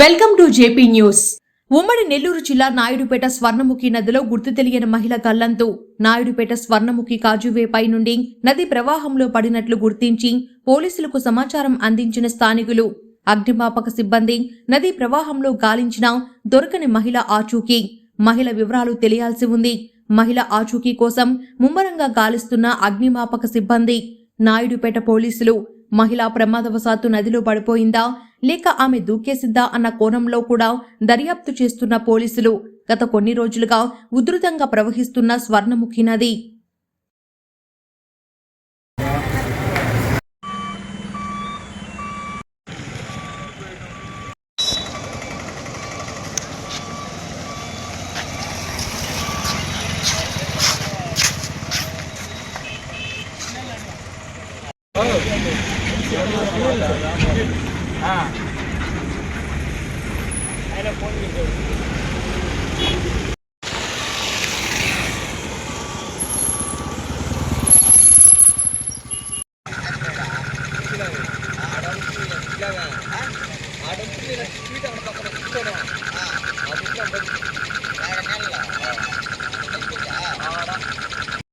Welcome to JP news. ఉమ్మడి నెల్లూరు జిల్లా నాయుడుపేట స్వర్ణముఖి నదిలో గుర్తు తెలియని మహిళ గల్లంతు. నాయుడుపేట స్వర్ణముఖి కాజువేపై నుండి నది ప్రవాహంలో పడినట్లు గుర్తించి పోలీసులకు సమాచారం అందించిన స్థానికులు, అగ్నిమాపక సిబ్బంది నదీ ప్రవాహంలో గాలించినా దొరకని మహిళ ఆచూకీ. మహిళ వివరాలు తెలియాల్సి ఉంది. మహిళ ఆచూకీ కోసం ముమ్మరంగా గాలిస్తున్న అగ్నిమాపక సిబ్బంది. నాయుడుపేట పోలీసులు మహిళ ప్రమాదవశాత్తు నదిలో పడిపోయిందా లేక ఆమె దూకేసిందా అన్న కోణంలో కూడా దర్యాప్తు చేస్తున్న పోలీసులు గత కొన్ని రోజులుగా ఉధృతంగా ప్రవహిస్తున్న స్వర్ణముఖి నది